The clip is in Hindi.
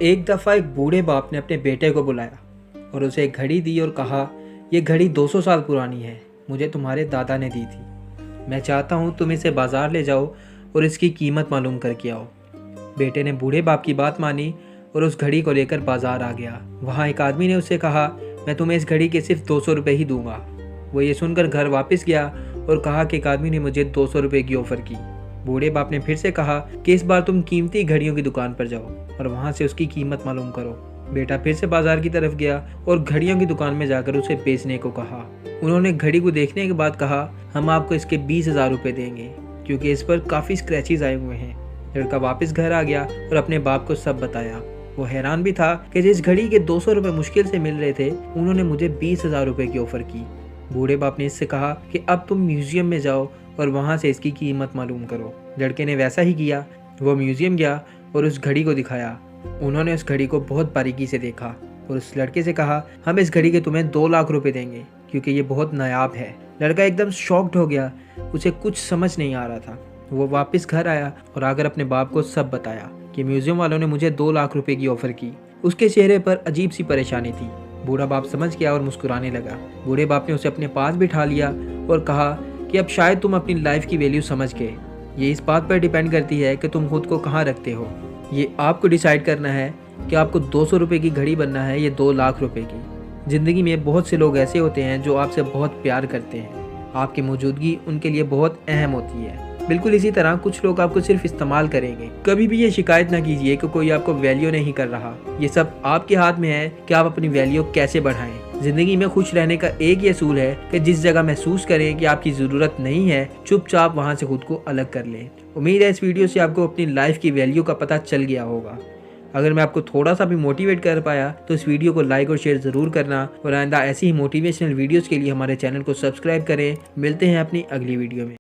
एक दफ़ा एक बूढ़े बाप ने अपने बेटे को बुलाया और उसे एक घड़ी दी और कहा, यह घड़ी 200 साल पुरानी है, मुझे तुम्हारे दादा ने दी थी। मैं चाहता हूँ तुम इसे बाज़ार ले जाओ और इसकी कीमत मालूम करके आओ। बेटे ने बूढ़े बाप की बात मानी और उस घड़ी को लेकर बाज़ार आ गया। वहाँ एक आदमी ने उससे कहा, मैं तुम्हें इस घड़ी के सिर्फ 200 रुपये ही दूंगा। वो ये सुनकर घर वापस गया और कहा कि एक आदमी ने मुझे 200 रुपये की ऑफ़र की। बूढ़े बाप ने फिर से कहा कि इस बार तुम कीमती घड़ियों की दुकान पर जाओ और वहाँ से उसकी कीमत मालूम करो। बेटा फिर से बाजार की तरफ गया और घड़ियों की दुकान में जाकर उसे बेचने को कहा। उन्होंने घड़ी को देखने के बाद कहा, हम आपको इसके 20,000 रुपये देंगे क्योंकि इस पर काफ़ी स्क्रैचेस आए हुए हैं। लड़का वापस घर आ गया और अपने बाप को सब बताया। वो हैरान भी था कि जिस घड़ी के 200 रुपये मुश्किल से मिल रहे थे, उन्होंने मुझे 20,000 रुपये की ऑफ़र की। बूढ़े बाप ने इससे कहा कि अब तुम म्यूजियम में जाओ और वहाँ से इसकी कीमत मालूम करो। लड़के ने वैसा ही किया। वो म्यूजियम गया और उस घड़ी को दिखाया। उन्होंने उस घड़ी को बहुत बारीकी से देखा और उस लड़के से कहा, हम इस घड़ी के तुम्हें 2 लाख रुपए देंगे क्योंकि ये बहुत नायाब है। लड़का एकदम शॉक्ड हो गया, उसे कुछ समझ नहीं आ रहा था। वो वापस घर आया और आकर अपने बाप को सब बताया कि म्यूजियम वालों ने मुझे 2 लाख रुपए की ऑफ़र की। उसके चेहरे पर अजीब सी परेशानी थी। बूढ़ा बाप समझ गया और मुस्कुराने लगा। बूढ़े बाप ने उसे अपने पास बिठा लिया और कहा कि अब शायद तुम अपनी लाइफ की वैल्यू समझ गए। ये इस बात पर डिपेंड करती है कि तुम खुद को कहाँ रखते हो। ये आपको डिसाइड करना है कि आपको 200 रुपये की घड़ी बनना है या 2 लाख रुपए की। ज़िंदगी में बहुत से लोग ऐसे होते हैं जो आपसे बहुत प्यार करते हैं। आपकी मौजूदगी उनके लिए बहुत अहम होती है। बिल्कुल इसी तरह कुछ लोग आपको सिर्फ इस्तेमाल करेंगे। कभी भी ये शिकायत ना कीजिए कि कोई आपको वैल्यू नहीं कर रहा। ये सब आपके हाथ में है कि आप अपनी वैल्यू कैसे बढ़ाएं। जिंदगी में खुश रहने का एक ही असूल है कि जिस जगह महसूस करें कि आपकी ज़रूरत नहीं है, चुपचाप वहाँ से खुद को अलग कर लें। उम्मीद है इस वीडियो से आपको अपनी लाइफ की वैल्यू का पता चल गया होगा। अगर मैं आपको थोड़ा सा भी मोटिवेट कर पाया तो इस वीडियो को लाइक और शेयर ज़रूर करना और आइंदा ऐसी ही मोटिवेशनल वीडियोज़ के लिए हमारे चैनल को सब्सक्राइब करें। मिलते हैं अपनी अगली वीडियो में।